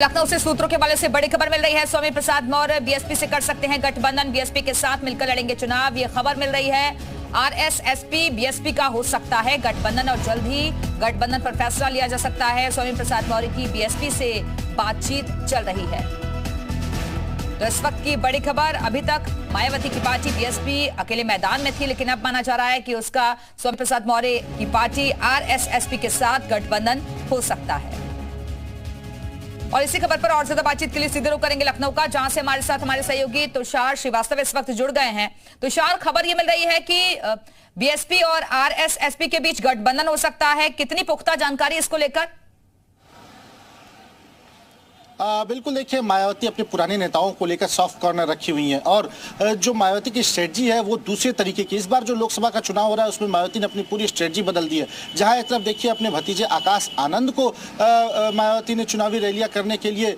लखनऊ से सूत्रों के हवाले से बड़ी खबर मिल रही है। स्वामी प्रसाद मौर्य बीएसपी से कर सकते हैं गठबंधन, बीएसपी के साथ मिलकर लड़ेंगे चुनाव। ये खबर मिल रही है। आरएसएसपी बीएसपी का हो सकता है गठबंधन और जल्द ही गठबंधन पर फैसला लिया जा सकता है। स्वामी प्रसाद मौर्य की बीएसपी से बातचीत चल रही है। तो इस वक्त की बड़ी खबर, अभी तक मायावती की पार्टी बीएसपी अकेले मैदान में थी, लेकिन अब माना जा रहा है कि उसका स्वामी प्रसाद मौर्य की पार्टी आरएसएसपी के साथ गठबंधन हो सकता है। और इसी खबर पर और ज्यादा बातचीत के लिए सीधे रुख करेंगे लखनऊ का, जहां से हमारे साथ हमारे सहयोगी तुषार श्रीवास्तव इस वक्त जुड़ गए हैं। तुषार, खबर ये मिल रही है कि बीएसपी और आरएसएसपी के बीच गठबंधन हो सकता है, कितनी पुख्ता जानकारी इसको लेकर? बिल्कुल, देखिए, मायावती अपने पुराने नेताओं को लेकर सॉफ्ट कॉर्नर रखी हुई हैं और जो मायावती की स्ट्रेटजी है वो दूसरे तरीके की। इस बार जो लोकसभा का चुनाव हो रहा है उसमें मायावती ने अपनी पूरी स्ट्रेटजी बदल दी है। जहां एक तरफ देखिए अपने भतीजे आकाश आनंद को मायावती ने चुनावी रैलियां करने के लिए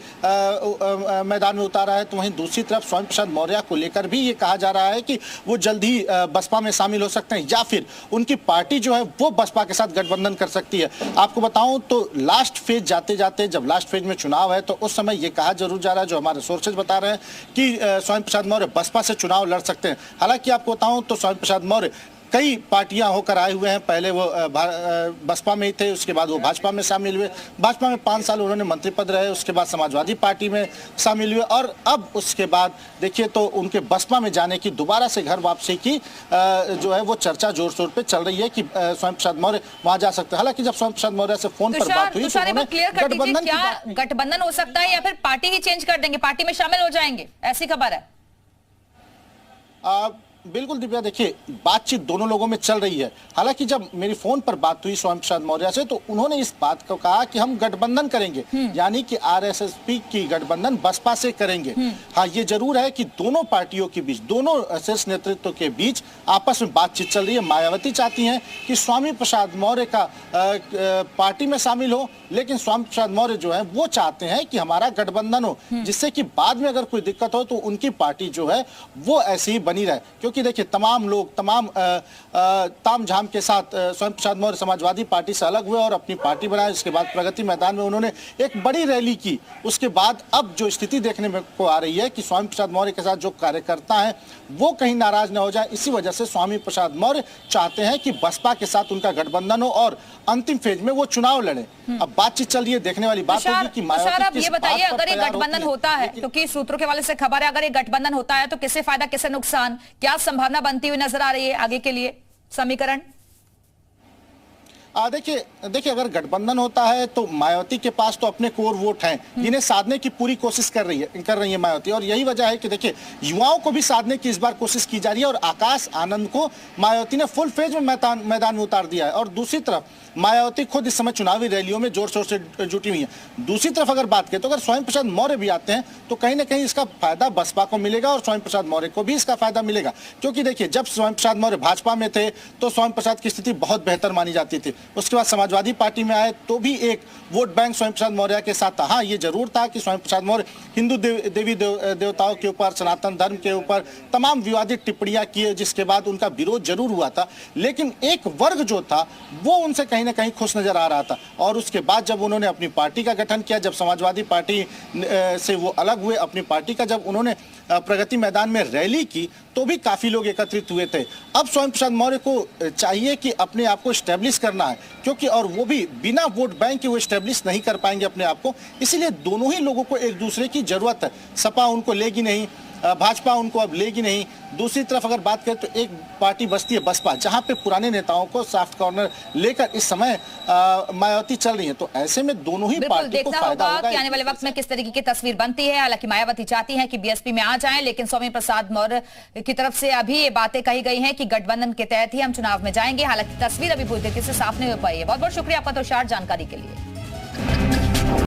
मैदान में उतारा है, तो वहीं दूसरी तरफ स्वामी प्रसाद मौर्य को लेकर भी ये कहा जा रहा है कि वो जल्द ही बसपा में शामिल हो सकते हैं या फिर उनकी पार्टी जो है वो बसपा के साथ गठबंधन कर सकती है। आपको बताऊं तो लास्ट फेज जाते जाते, जब लास्ट फेज में चुनाव है तो उस समय यह कहा जरूर जा रहा है, जो हमारे सोर्सेज बता रहे हैं कि स्वामी प्रसाद मौर्य बसपा से चुनाव लड़ सकते हैं। हालांकि आपको बताऊं तो स्वामी प्रसाद मौर्य कई पार्टियां होकर आए हुए हैं। पहले वो बसपा में ही थे, उसके बाद वो भाजपा में शामिल हुए। भाजपा में 5 साल उन्होंने मंत्री पद रहे, उसके बाद समाजवादी पार्टी में शामिल हुए और अब उसके बाद देखिए तो उनके बसपा में जाने की, दोबारा से घर वापसी की जो है वो चर्चा जोर शोर पे चल रही है कि स्वामी प्रसाद मौर्य वहां जा सकते हैं। हालांकि जब स्वामी प्रसाद मौर्य से फोन पर बात हुई तो गठबंधन हो सकता है या फिर पार्टी ही चेंज कर देंगे, पार्टी में शामिल हो जाएंगे, ऐसी खबर है। बिल्कुल दिव्या, देखिए बातचीत दोनों लोगों में चल रही है। हालांकि जब मेरी फोन पर बात हुई स्वामी प्रसाद मौर्य से तो उन्होंने इस बात को कहा कि हम गठबंधन करेंगे, यानी कि आरएसएसपी की गठबंधन बसपा से करेंगे। हाँ, ये जरूर है कि दोनों पार्टियों के बीच, दोनों शीर्ष नेतृत्व के बीच आपस में बातचीत चल रही है। मायावती चाहती हैं कि स्वामी प्रसाद मौर्य का पार्टी में शामिल हो, लेकिन स्वामी प्रसाद मौर्य जो है वो चाहते हैं कि हमारा गठबंधन हो, जिससे कि बाद में अगर कोई दिक्कत हो तो उनकी पार्टी जो है वो ऐसी ही बनी रहे। क्योंकि देखिए तमाम लोग तमाम तामझाम के साथ स्वामी प्रसाद मौर्य समाजवादी पार्टी से अलग हुए और अपनी पार्टी बनाई। उसके बाद प्रगति मैदान में उन्होंने एक बड़ी रैली की। उसके बाद अब जो स्थिति देखने में को आ रही है कि स्वामी प्रसाद मौर्य के साथ जो कार्यकर्ता हैं वो कहीं नाराज न हो जाए, इसी वजह से स्वामी प्रसाद मौर्य चाहते हैं कि बसपा के साथ उनका गठबंधन हो और अंतिम फेज में वो चुनाव लड़े। अब बातचीत चल रही है, देखने वाली बात होगी कि मायावती ये बताइए, अगर ये गठबंधन होता है, क्योंकि सूत्रों के हवाले से खबर है, अगर ये गठबंधन होता है तो किसे फायदा किसे नुकसान, क्या संभावना बनती हुई नजर आ रही है आगे के लिए समीकरण? देखिए अगर गठबंधन होता है तो मायावती के पास तो अपने कोर वोट हैं जिन्हें साधने की पूरी कोशिश कर रही है मायावती, और यही वजह है कि देखिए युवाओं को भी साधने की इस बार कोशिश की जा रही है और आकाश आनंद को मायावती ने फुल फेज में मैदान में उतार दिया है। और दूसरी तरफ मायावती खुद इस समय चुनावी रैलियों में जोर शोर से जुटी हुई है। दूसरी तरफ अगर बात करें तो अगर स्वामी प्रसाद मौर्य भी आते हैं तो कहीं ना कहीं इसका फायदा बसपा को मिलेगा और स्वामी प्रसाद मौर्य को भी इसका फायदा मिलेगा। क्योंकि देखिए जब स्वामी प्रसाद मौर्य भाजपा में थे तो स्वामी प्रसाद की स्थिति बहुत बेहतर मानी जाती थी। उसके बाद समाजवादी पार्टी में आए तो भी एक वोट बैंक स्वामी प्रसाद मौर्य के साथ था। हाँ, ये जरूर था कि स्वामी प्रसाद मौर्य हिंदू देवी देवताओं के ऊपर, सनातन धर्म के ऊपर तमाम विवादित टिप्पणियां किए, जिसके बाद उनका विरोध जरूर हुआ था, लेकिन एक वर्ग जो था वो उनसे कहीं ना कहीं खुश नजर आ रहा था। और उसके बाद जब उन्होंने अपनी पार्टी का गठन किया, जब समाजवादी पार्टी से वो अलग हुए, अपनी पार्टी का जब उन्होंने प्रगति मैदान में रैली की तो भी काफी लोग एकत्रित हुए थे। अब स्वामी प्रसाद मौर्य को चाहिए कि अपने आप को स्टैब्लिश करना है, क्योंकि और वो भी बिना वोट बैंक के वो स्टैब्लिश नहीं कर पाएंगे अपने आप को। इसीलिए दोनों ही लोगों को एक दूसरे की जरूरत है। सपा उनको लेगी नहीं, भाजपा उनको अब लेगी नहीं। दूसरी तरफ अगर बात करें तो एक पार्टी बचती है बसपा, जहां पे पुराने नेताओं को सॉफ्ट कॉर्नर लेकर इस समय मायावती चल रही है। तो ऐसे में दोनों ही पार्टी को फायदा होगा कि आने वाले वक्त में किस तरीके की तस्वीर बनती है। हालांकि मायावती चाहती हैं कि बीएसपी में आ जाएं, लेकिन स्वामी प्रसाद मौर्य की तरफ से अभी ये बातें कही गई हैं कि गठबंधन के तहत ही हम चुनाव में जाएंगे। हालांकि तस्वीर अभी पूरी तरीके से साफ नहीं हो पाई है। बहुत बहुत शुक्रिया आपका तुषार जानकारी के लिए।